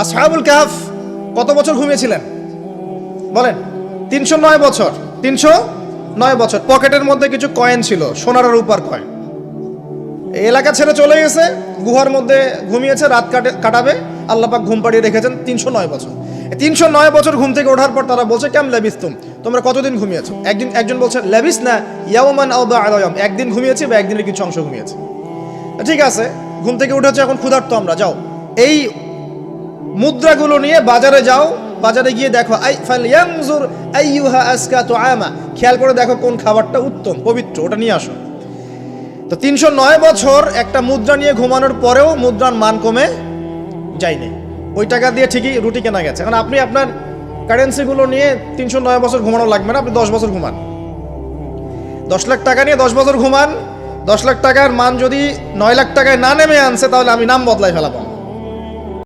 আসহাবুল কাহফ কত বছর ঘুমিয়েছিলেন বলেন? 309 বছর। 309 বছর। পকেটের মধ্যে কিছু কয়েন ছিল, সোনার আর রূপার কয়েন। এই এলাকা ছেড়ে চলে গেছে, গুহার মধ্যে ঘুমিয়েছে, রাত কাটাবে। আল্লাহ পাক ঘুম পাড়িয়ে রেখেছেন 309 বছর। 309 বছর ঘুম থেকে ওঠার পর তারা বলছে, কেম লাবিস্তুম, তোমরা কতদিন ঘুমিয়েছো? একজন বলছে লাবিস না ইয়াওমান আও বা'দা ইয়াওম, একদিন ঘুমিয়েছি বা একদিনের কিছু অংশ ঘুমিয়েছি। ঠিক আছে, ঘুম থেকে উঠেছে, এখন ক্ষুধার্ত আমরা, যাও এই মুদ্রাগুলো নিয়ে বাজারে যাও, বাজারে গিয়ে দেখো ফালয়ানজুর আইয়ুহা আজকা তুআমা, খেয়াল করে দেখো কোন খাবারটা উত্তম পবিত্র, ওটা নিয়ে আসো। তো 309 বছর একটা মুদ্রা নিয়ে ঘুমানোর পরেও মুদ্রার মান কমে যায়নি। ওই টাকা দিয়ে ঠিকই রুটি কেনা গেছে। এখন আপনি আপনার কারেন্সিগুলো নিয়ে 309 বছর ঘুমানো লাগবে না, আপনি 10 বছর ঘুমান। 10 লাখ টাকা নিয়ে 10 বছর ঘুমান। 10 লাখ টাকার মান যদি 9 লাখ টাকায় না নেমে আনছে, তাহলে আমি নাম বদলাই ফেলাবো।